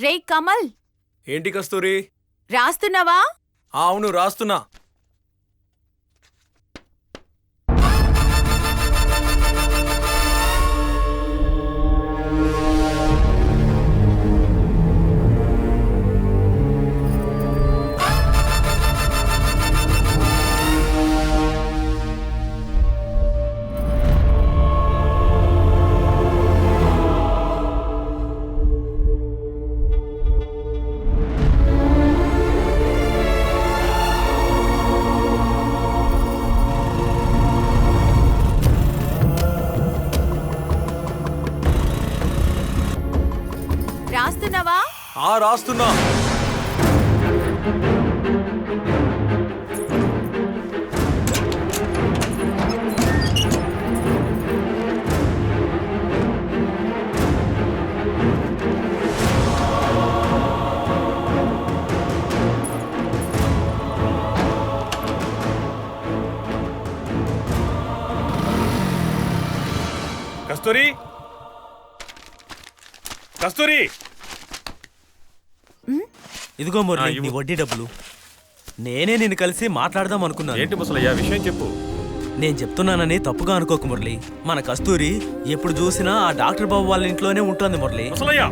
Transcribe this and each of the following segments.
రే కమల్, ఏంటి కస్తూరి? రాస్తున్నావా? అవును, రాస్తున్నా. రాస్తున్నావా? రాస్తున్నా. కస్తూరి, కస్తూరి, ఇదిగో మురళి, నీ వడ్డీ డబ్బులు. నేనే నిన్ను కలిసి మాట్లాడదాం అనుకున్నాను. ఏంటి ముసలయ్యా, విషయం చెప్పు. నేను చెప్తున్నానని తప్పుగా అనుకోకు మురళి. మన కస్తూరి ఎప్పుడు చూసినా ఆ డాక్టర్ బాబు వాళ్ళ ఇంట్లోనే ఉంటుంది మురళి. ముసలయ్యా,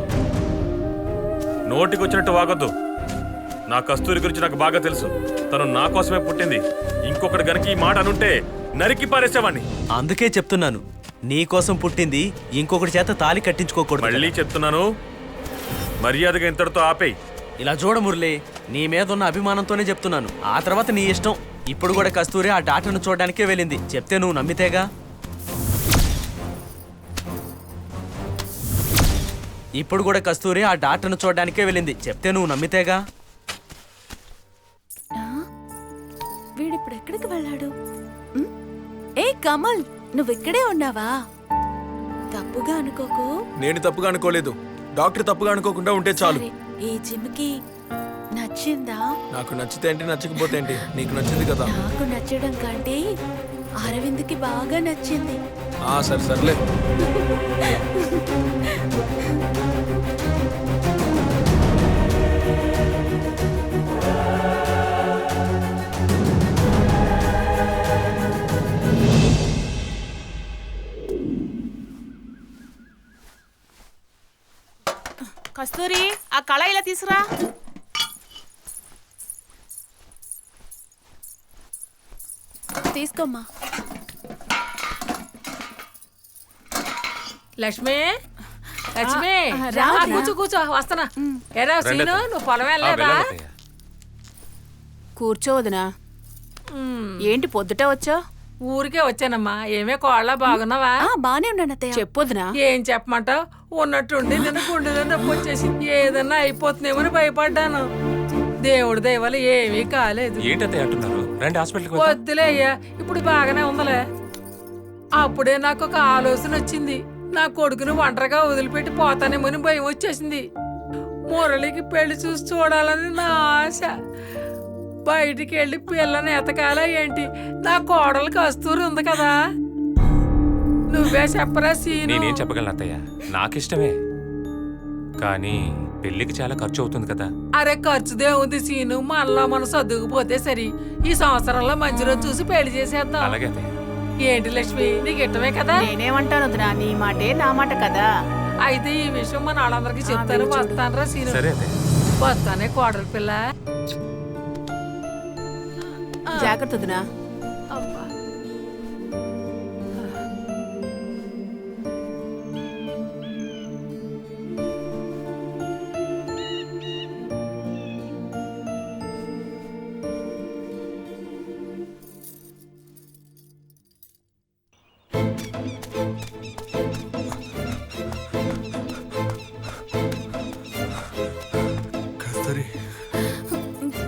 నోటికి వచ్చినట్టు వాగొద్దు. నా కస్తూరి గురించి నాకు బాగా తెలుసు. తను నా కోసమే పుట్టింది. ఇంకొకటి గనక ఈ మాట అనుంటే నరికి పారేసేవాణ్ణి. అందుకే చెప్తున్నాను, నీ కోసం పుట్టింది, ఇంకొకటి చేత తాళి కట్టించుకోకూడదు. మళ్ళీ చెప్తున్నాను, మర్యాదగా ఇంతటితో ఆపేయి. ఇలా చూడ మురళి, నీ మీద ఉన్న అభిమానంతోనే చెప్తున్నాను. ఆ తర్వాత నీ ఇష్టం. ఇప్పుడు కూడా కస్తూరి ఆ డాక్టర్ను చూడడానికే వెళ్ళింది. చెప్తే నువ్వు నమ్మితేగా. ఇప్పుడు కూడా కస్తూరి ఆ డాక్టర్ను చూడడానికే వెళ్ళింది. చెప్తే నువ్వు నమ్మితేగా. వీడిప్పుడు ఎక్కడికి వెళ్ళాడు? ఏ కమల్, నువ్విక్కడే ఉన్నావా? తప్పుగా అనుకోకు. నేను తప్పుగా అనుకోలేదు. డాక్టర్ తప్పుగా అనుకోకుండా ఉంటే చాలు. ఈ జిమ్కి నచ్చిందా? నాకు నచ్చితే ఏంటి, నచ్చకపోతే ఏంటి? నీకు నచ్చింది కదా. నాకు నచ్చడం కంటే అరవింద్కి బాగా నచ్చింది. సరే సర్లే. కస్తూరి, ఆ కళాయిలా తీసురా. తీసుకోమ్మా. లక్ష్మి, లక్ష్మి, కూర్చో కూర్చో, వస్తానా. ఏరా సీను, నువ్వు పొలం వెళ్ళలేదా? కూర్చోవదునా. ఏంటి పొద్దుట వచ్చా? ఊరికే వచ్చానమ్మా. ఏమే కోళ్ళ, బాగున్నావా? బానే ఉన్నాను అత్తయ్య. చెప్పొద్దునా. ఏం చెప్పమంటావు? ఉన్నట్టుండి నిన్న గుండెలో నొప్పి వచ్చేసి ఏదన్నా అయిపోతుందేమని భయపడ్డాను. దేవుడి దయవల్ల ఏమీ కాలేదు. వద్దులే అయ్యా, ఇప్పుడు బాగానే ఉందలే. అప్పుడే నాకు ఒక ఆలోచన వచ్చింది. నా కొడుకుని ఒంటరిగా వదిలిపెట్టి పోతానేమని భయం వచ్చేసింది. మురళికి పెళ్లి చూసి చూడాలని నా ఆశ. బయటికి వెళ్ళి పిల్లని ఎతకాల ఏంటి? నా కోడలు కస్తూరి ఉంది కదా. నువ్వే చెప్పరా సీను. నేనేం చెప్పగలను అత్తయ్య, నాకిష్టమే, కానీ పెళ్లికి చాలా ఖర్చు అవుతుంది కదా. అరే ఖర్చుదే ఉంది సీను, మనలో మనం సర్దుకుపోతే సరి. ఈ సంవత్సరంలో మంచి రోజు చూసి పెళ్లి చేసేద్దాం. అలాగే అత్తయ్య. ఏంటి లక్ష్మి, నీకు ఇష్టమే కదా? నేనేమంటాను వదినా, నీ మాటే నా మాట కదా. అయితే ఈ విషయం మన వాళ్ళందరికీ చెప్తాను. వస్తానరా సీను. సరే అత్తయ్య. వస్తానే కోడలు పిల్ల. జాగ్రత్త వదినా.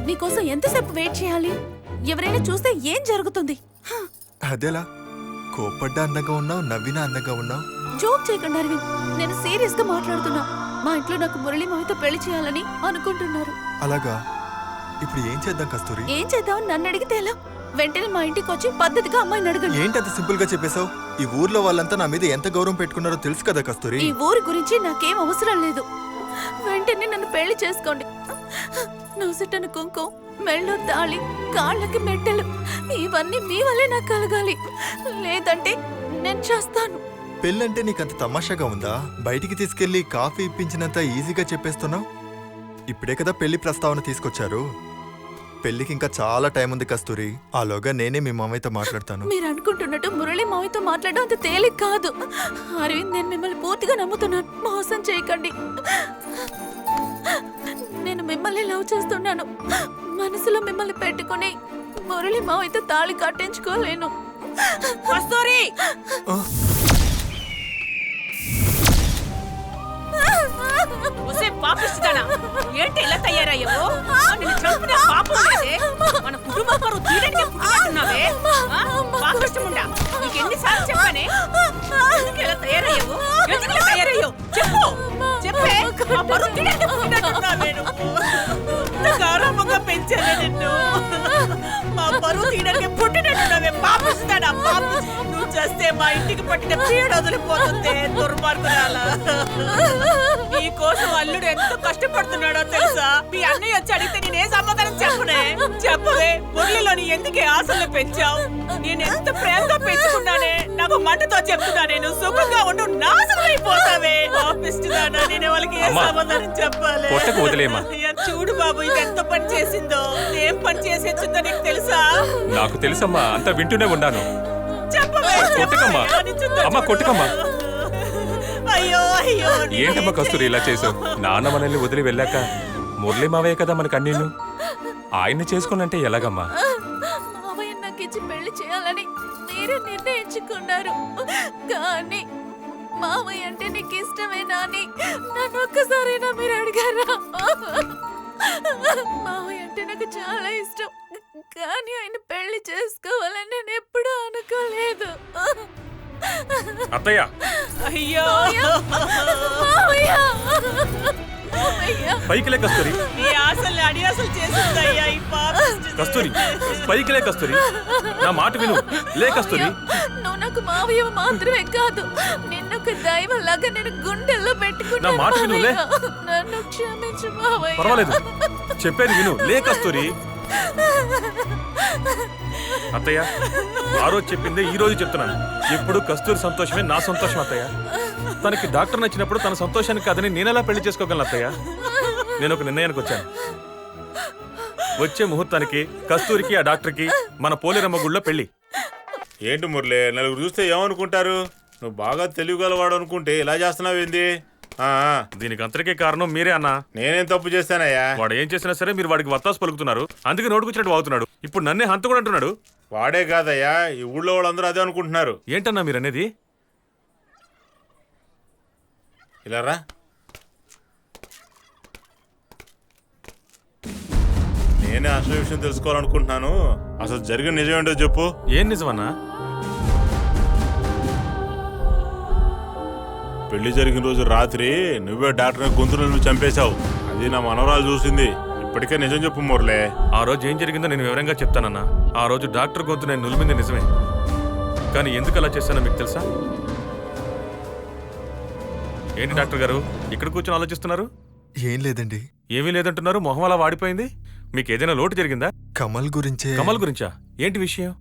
నీకోసం ఎంతసేపు వెయిట్ చేయాలి? ఎవరైనా చూస్తే ఏం జరుగుతుంది? అదేలా కోపడ్డా అందంగా ఉన్నావు, నవ్వినా అందంగా ఉన్నావు. జోక్ చేయకండి అరవింద్, నేను సీరియస్ గా మాట్లాడుతున్నా. మా ఇంట్లో నాకు మురళి మావితో పెళ్లి చేయాలని అనుకుంటున్నారు. అలాగా? ఇప్పుడు ఏం చేద్దాం కస్తూరి? ఏం చేద్దాం నన్ను అడిగితే ఎలా? వెంటనే మా ఇంటికి వచ్చి పద్ధతిగా అమ్మాయిని అడగండి. ఏంటి అంత సింపుల్ గా చెప్పేశావు? ఈ ఊర్లో వాళ్ళంతా నా మీద ఎంత గౌరవం పెట్టుకున్నారో తెలుసు కదా కస్తూరి. ఈ ఊరి గురించి నాకేం అవసరం లేదు. వెంటనే నన్ను పెళ్లి చేసుకోండి. నూసెట్టను కుంకుమ, మెళ్ళో తాళి, కాళ్ళకి మెట్టెలు ఇవన్నీ మీ వల్లే నాకు కలగాలి. లేదంటే నేను చేస్తాను. పెళ్ళంటే నీకంత తమాషాగా ఉందా? బయటికి తీసుకెళ్లి కాఫీ ఇప్పించినంత ఈజీగా చెప్పేస్తున్నావు. ఇప్పుడే కదా పెళ్లి ప్రస్తావన తీసుకొచ్చారు. పెళ్లికి ఇంకా చాలా టైం ఉంది కస్తూరి. ఆలోగా నేనే మీ మామయ్యతో మాట్లాడతాను. మీరు అనుకుంటున్నట్టు మురళి మావితో మాట్లాడడం అంత తేలిక కాదు. అరవింద్, నేను మిమ్మల్ని పూర్తిగా నమ్ముతున్నాను. మోసం చేయకండి. నేను మిమ్మల్ని లవ్ చేస్తున్నాను. మనసులో మిమ్మల్ని పెట్టుకుని మురళి మావితో తాళి కట్టించుకోలేను. కస్తూరి, ఒసే పాపిస్తానా, ఏంటి ఇలా తయారయ్యావు? నిన్ను చంపిన పాపం లేదే. మన కుటుంబ పరువు తీయడానికి పుట్టినట్టున్నావే. పాపిష్టముండా, నీకు ఎన్నిసార్లు చెప్పానే? ఎందుకు ఇలా తయారయ్యావు? ఎందుకు ఇలా తయారయ్యావు? చెప్పు, చెప్పే. ఆ పరువు తీయడానికి పుట్టినట్టున్నావే నువ్వు. గారాబంగా పెంచానే నిన్ను. మా పరువు తీయడానికి పుట్టినట్టున్నావే. పాపిస్తాడా, పాపి. నువ్వు చేస్తే మా ఇంటికి పట్టిన పీడ వదిలిపోతుంది. దుర్మార్గురాలా. నీ కోసం అల్లుడు ఎంత కష్టపడుతున్నాడో తెలుసా? మీ అన్నయ్య వచ్చి అడిగితే నేనేం సమాధానం చెప్పనే? చెప్పవే. మురళిలోని ఎందుకే ఆశలు పెంచావు? నేను ఎంత ప్రేమగా పెంచుకున్నానే. నాకు మంటతో చెప్తున్నా, నేను సుఖంగా ఉండు, నాశనం అయిపోతావే. పాపిస్తున్నానా? నేను వాళ్ళకి ఏ సమాధానం చెప్పాలి? కొట్టకు వదిలేయమ్మా. చూడు బాబు, ఇది ఎంత పని చేసిందో. ఏం పని చేసేచ్చిందో నీకు తెలుసా? నాకు తెలుసమ్మా, అంతా వింటూనే ఉన్నాను. చెప్పవే. కొట్టకమ్మా అమ్మా, కొట్టకమ్మా. అయ్యో అయ్యో, ఏంటమ్మా కస్తూరి ఇలా చేసావు? నాన్న మనల్ని వదిలి వెళ్ళాక మురళి మావయ్య కదా మనకు అన్నీను. ఆయన్ని చేసుకోనంటే ఎలాగమ్మా? మావయ్య నాకు ఇచ్చి పెళ్లి చేయాలని మీరే నిర్ణయించుకున్నారు. కానీ మావయ్య అంటే నీకు ఇష్టమేనా అని నన్ను ఒక్కసారైనా మీరు అడిగారా? మావయ్య అంటే నాకు చాలా ఇష్టం. కానీ ఆయన పెళ్లి చేసుకోవాలని నేను ఎప్పుడూ అనుకోలేదు. అత్తయ్య, అయ్యో మావయ్య, మావయ్య. పైకిలే కస్తూరి. నీ ఆశల్ని అడియాసలు చేసిందయ్యా ఈ పాపిష్టి. కస్తూరి, పైకిలే కస్తూరి. నా మాట విను. లే కస్తూరి. నువ్వు నాకు మావయ్య మాత్రమే కాదు, నిన్నొక దైవంలాగా నేను గుండెల్లో పెట్టుకున్నా. నా మాట విను, లే. నన్ను క్షమించు మావయ్య. పర్వాలేదు, చెప్పేది విను. లే కస్తూరి. అత్తయ్య, ఆ రోజు చెప్పిందే ఈ రోజు చెప్తున్నాను. ఎప్పుడు కస్తూరి సంతోషమే నా సంతోషం అత్తయ్య. తనకి డాక్టర్ నచ్చినప్పుడు తన సంతోషానికి కాదని నేనెలా పెళ్లి చేసుకోగలను అత్తయ్య? నేను ఒక నిర్ణయానికి వచ్చాను. వచ్చే ముహూర్తానికి కస్తూరికి ఆ డాక్టర్కి మన పోలేరమ్మ గుళ్ళో పెళ్లి. ఏంటి మురళి, నలుగురు చూస్తే ఏమనుకుంటారు? నువ్వు బాగా తెలివిగలవాడు అనుకుంటే ఇలా చేస్తున్నావేంది? దీనికి అంతరికే కారణం మీరే అన్నా. నేనేం తప్పు చేస్తానయ్యా? వాడు ఏం చేసినా సరే మీరు వాడికి వత్తాసు పలుకుతున్నారు. అందుకే నోటుకొచ్చినట్టు వాగుతున్నాడు. ఇప్పుడు నన్నే హంతకుడు అంటున్నాడు. వాడే కాదయ్యా, ఈ ఊళ్ళో వాళ్ళందరూ అదే అనుకుంటున్నారు. ఏంటన్నా మీరు అనేది? ఇలా రా. నేనే అసలు విషయం తెలుసుకోవాలనుకుంటున్నాను. అసలు జరిగిన నిజం ఏంటో చెప్పు. ఏం నిజమన్నా? పెళ్లి జరిగిన రోజు రాత్రి నువ్వే డాక్టర్ గొంతును చంపేశావు. అది నా మనవరాలు చూసింది. ఇప్పటికే నిజం చెప్పు మురళే. ఆ రోజు ఏం జరిగిందో నేను వివరంగా చెప్తానన్నా. ఆ రోజు డాక్టర్ గొంతు నేను నులిమింది నిజమే. కానీ ఎందుకు అలా చేశానో మీకు తెలుసా? ఏంటి డాక్టర్ గారు ఇక్కడ కూర్చొని ఆలోచిస్తున్నారు? ఏం లేదండి. ఏమీ లేదంటున్నారు. మొహం అలా వాడిపోయింది. మీకు ఏదైనా లోటు జరిగిందా? కమల్ గురించే. కమల్ గురించా? ఏంటి విషయం?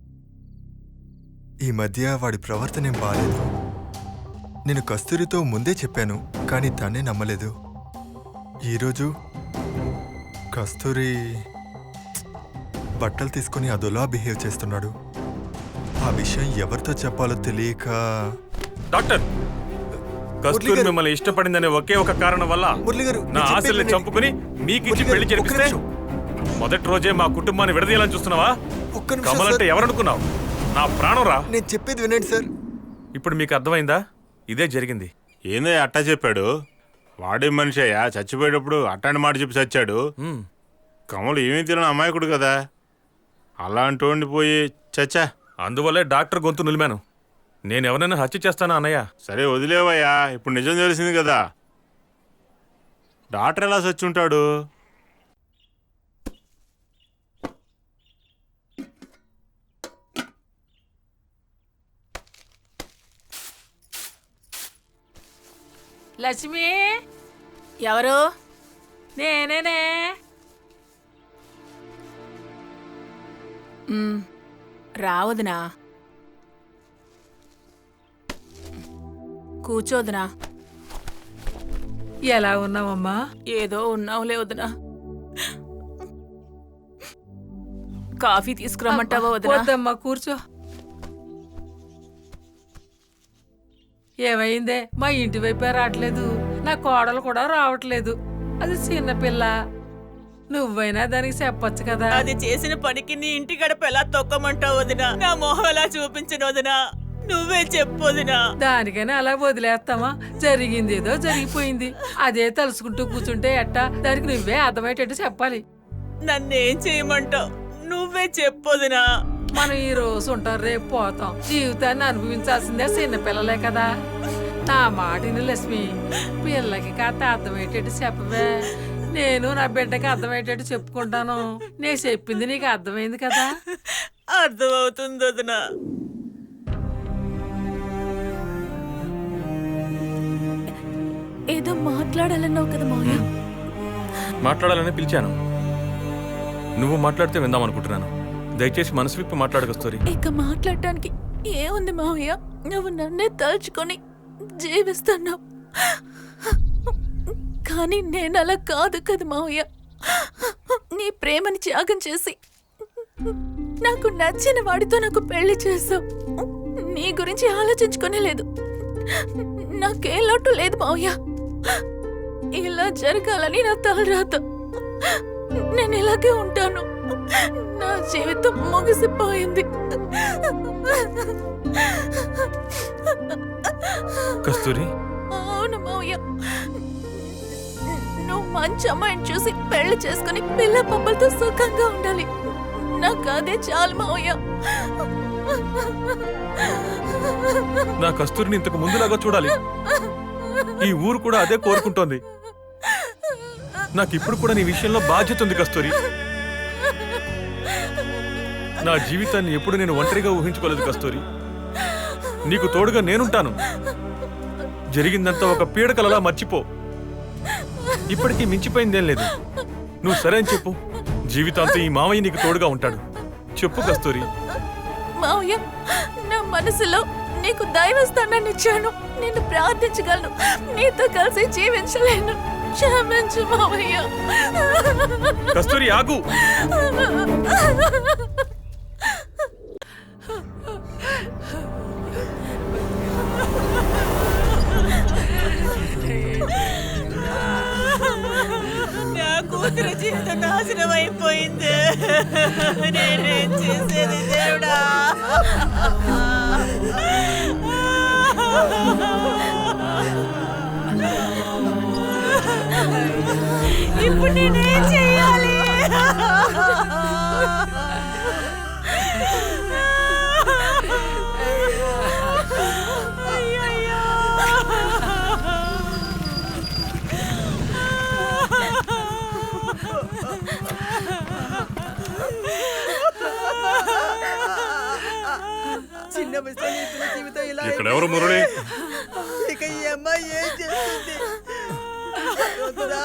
ఈ మధ్య వాడి ప్రవర్తన ఏం బాలేదు. నేను కస్తూరితో ముందే చెప్పాను, కానీ తనే నమ్మలేదు. ఈరోజు కస్తూరి బట్టలు తీసుకుని అదోలా బిహేవ్ చేస్తున్నాడు. ఆ విషయం ఎవరితో చెప్పాలో తెలియక. డాక్టర్, కస్తూరి మిమ్మల్ని ఇష్టపడిందనే ఒకే ఒక కారణం వల్ల నా ఆశల్ని చంపుకుని మీకు ఇచ్చి పెళ్లి జరిపిస్తే మొదటి రోజే మా కుటుంబాన్ని విడదీయాలని చూస్తున్నావా? కమల్ అంటే ఎవరనుకున్నావు? నా ప్రాణం రా. నేను చెప్పేది వినండి సార్. ఇప్పుడు మీకు అర్థమైందా? ఇదే జరిగింది. ఏందో అట్టా చెప్పాడు. వాడే మనిషి అయ్యా, చచ్చిపోయేటప్పుడు అట్టాంటి మాట చెప్పి చచ్చాడు. కమలు ఏమీ తెలియని అమాయకుడు కదా, అలాంటి పోయి చచ్చా. అందువల్లే డాక్టర్ గొంతు నులిమాను. నేను ఎవరైనా హత్య చేస్తానా అన్నయ్య? సరే వదిలేవయ్యా, ఇప్పుడు నిజం తెలిసింది కదా. డాక్టర్ ఎలా చచ్చుంటాడు? లక్ష్మి, ఎవరు? నేనేనే. రావదునా కూర్చోదునా. ఎలా ఉన్నావమ్మా? ఏదో ఉన్నావులే వదినా. కాఫీ తీసుకురమ్మంటావా వదినా? వద్దమ్మా, కూర్చో. ఏమైందే? మా ఇంటి వైపే రావట్లేదు, నా కోడలు కూడా రావట్లేదు. అది చిన్నపిల్ల, నువ్వైనా దానికి చెప్పొచ్చు కదా. అది చేసిన పనికి నీ ఇంటి గడప ఎలా తొక్కమంటావు వదినా? నా మొహం ఎలా చూపించను వదినా? నువ్వే చెప్పు వదినా. దానికైనా అలా వదిలేస్తామా? జరిగింది ఏదో జరిగిపోయింది, అదే తలుసుకుంటూ కూర్చుంటే ఎట్టా? దానికి నువ్వే అర్థమయ్యేటట్టు చెప్పాలి. నన్నేం చేయమంటావు? నువ్వే చెప్పు వదినా. మనం ఈ రోజు ఉంటాం, రేపు పోతాం. జీవితాన్ని అనుభవించాల్సిందే చిన్నపిల్లలే కదా. నా మాటిని లక్ష్మి, పిల్లకి కాస్త అర్థమయ్యేటట్టు చెప్పవే. నేను నా బిడ్డకి అర్థమయ్యేటట్టు చెప్పుకుంటాను. నేను చెప్పింది నీకు అర్థమైంది కదా? అర్థమవుతుంది వదినా. ఏదో మాట్లాడాలన్నావు కదా మావయ్య. మాట్లాడాలని పిలిచాను. నువ్వు మాట్లాడితే విందాం అనుకుంటున్నాను. దయచేసి మనసు విప్పి మాట్లాడు కస్తూరి. ఇక మాట్లాడటానికి ఏముంది మావయ్య? నువ్వు నన్నే తలుచుకొని జీవిస్తున్నావు, కానీ నేను అలా కాదు కదా మావయ్య. నీ ప్రేమని త్యాగం చేసి నాకు నచ్చిన వాడితో నాకు పెళ్లి చేసావు. నీ గురించి ఆలోచించుకునే లేదు, నాకేం లోటు లేదు మావయ్య. ఇలా జరగాలని నా తలరాత. నేను ఇలాగే ఉంటాను. నా జీవితం ముగిసిపోయింది. కస్తూరి, అవును మావయ్య, నువ్వు మంచి అమ్మాయిని చూసి పెళ్లి చేసుకుని పిల్ల పప్పలతో సుఖంగా ఉండాలి. నాకు అదే చాలు మావయ్య. నా కస్తూరిని ఇంతకు ముందులాగా చూడాలి. ఈ ఊరు కూడా అదే కోరుకుంటోంది. నాకు ఇప్పుడు కూడా నీ విషయంలో బాధ్యత ఉంది కస్తూరి. నా జీవితాన్ని ఎప్పుడు నేను ఒంటరిగా ఊహించుకోలేదు కస్తూరి. నీకు తోడుగా నేనుంటాను. జరిగిందంతా ఒక పీడకలలా మర్చిపో. ఇప్పటికీ మించిపోయిందేం లేదు. నువ్వు సరే అని చెప్పు. జీవితాంతం ఈ మావయ్య నీకు తోడుగా ఉంటాడు. చెప్పు కస్తూరి. మావయ్య, నా మనసులో నీకు దైవస్థానాన్ని ఇచ్చాను. నిన్ను ప్రార్థించగలను, నీతో కలిసి జీవించలేను. క్షమించు మావయ్య. కస్తూరి ఆగు. నా కూతురు జీవితం నాశనం అయిపోయింది. నేనేం చేసేది దేవుడా? ఇప్పుడు నేనేం చెయ్యాలి? చిన్న వయసులో నీ పిల్ల జీవితం ఇలా ఇక్కడ ఎవరు మురళి? ఇక ఈ అమ్మాయి ఏం చేస్తుంది? వద్దురా,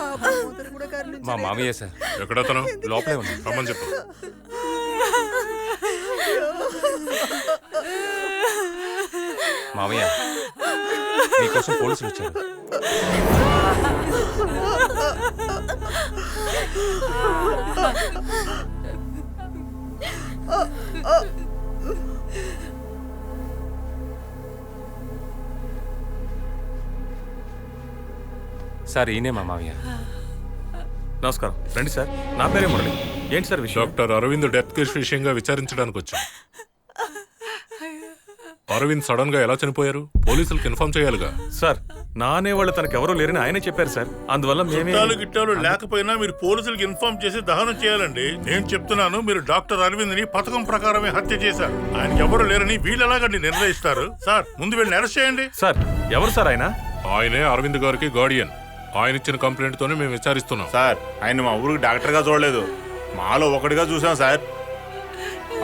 ఆ కూతురు కూడా కరుణించలేదు. మా మామయ్య సార్. ఎక్కడతను? లోపలే ఉంది. రమ్మని చెప్పు. మామయ్య, మీకోసం పోలీసులు వచ్చారు. సార్, ఈయనే మా మామయ్య. నమస్కారం. రండి సార్. నా పేరే మురళి. ఏంటి సార్ విషయం? డాక్టర్ అరవింద్ డెత్ కేసు విషయంగా విచారించడానికి వచ్చాం. అరవింద్ సడన్ గా ఎలా చనిపోయారు? పోలీసులకు ఇన్ఫార్మ్ చేయాలిగా. సార్, నా అనేవాళ్ళు తనకెవరూ లేరని ఆయనే చెప్పారు సార్. అందువల్ల మేమే గిట్టాలు లేకపోయినా మీరు పోలీసులకు ఇన్ఫార్మ్ చేసి దహనం చేయాలండి. నేను చెప్తున్నాను, మీరు డాక్టర్ అరవింద్ ని పథకం ప్రకారమే హత్య చేశారు. ఆయనకి ఎవరు లేరని వీళ్ళు ఎలాగండి నిర్ణయిస్తారు? సార్, ముందు వెళ్ళి అరెస్ట్ చేయండి. సార్, ఎవరు సార్ ఆయన? ఆయనే అరవింద్ గారికి గార్డియన్. ఆయన ఇచ్చిన కంప్లైంట్ తోనే మేము విచారిస్తున్నాం. సార్, ఆయన మా ఊరికి డాక్టర్ గా చూడలేదు, మాలో ఒకటిగా చూసాం సార్.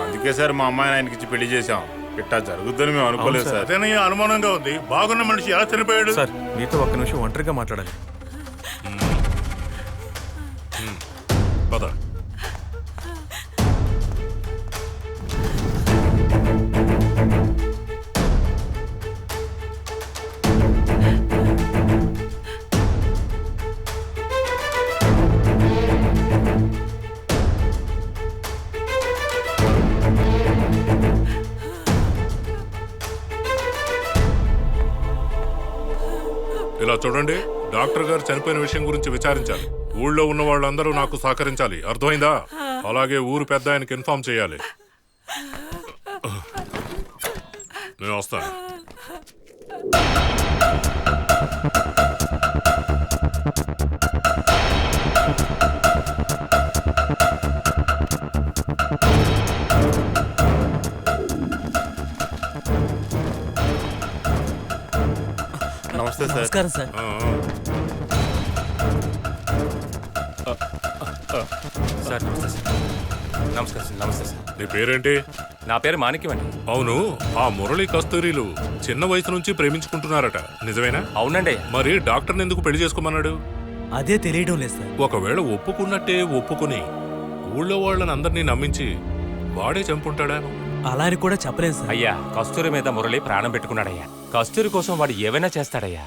అందుకే సార్ మా అమ్మాయిని ఆయనకి ఇచ్చి పెళ్లి చేశాం. ఇట్టా జరుగుద్దని మేము అనుకోలేదు సార్. అదేనయ్య అనుమానంగా ఉంది. బాగున్న మనిషి ఎలా చనిపోయాడు? సార్, మీతో ఒక్క నిమిషం ఒంటరిగా మాట్లాడాలి. పద. ఇలా చూడండి, డాక్టర్ గారు చనిపోయిన విషయం గురించి విచారించాలి. ఊళ్ళో ఉన్న వాళ్ళందరూ నాకు సహకరించాలి, అర్థమైందా? అలాగే ఊరు పెద్ద ఆయనకి ఇన్ఫార్మ్ చేయాలి. నేను వస్తాను. నమస్తే సార్. నమస్కారం సార్. ఆ, సార్ నమస్తే సార్. నమస్కారం సార్. నమస్తే సార్. నీ పేరేంటి? నా పేరు మాణిక్యం అండి. అవును, ఆ మురళి కస్తూరిలు చిన్న వయసు నుంచి ప్రేమించుకుంటున్నారట, నిజమేనా? అవునండి. మరి డాక్టర్ని ఎందుకు పెళ్లి చేసుకోమన్నాడు? అదే తెలియడం లేదు సార్. ఒకవేళ ఒప్పుకున్నట్టే ఒప్పుకుని ఊళ్ళో వాళ్ళని అందరినీ నమ్మించి వాడే చంపుంటాడా? అలా అని కూడా చెప్పలేదు సార్. అయ్యా, కస్తూరి మీద మురళి ప్రాణం పెట్టుకున్నాడయ్యా. కస్తూరి కోసం వాడు ఏవైనా చేస్తాడయ్యా.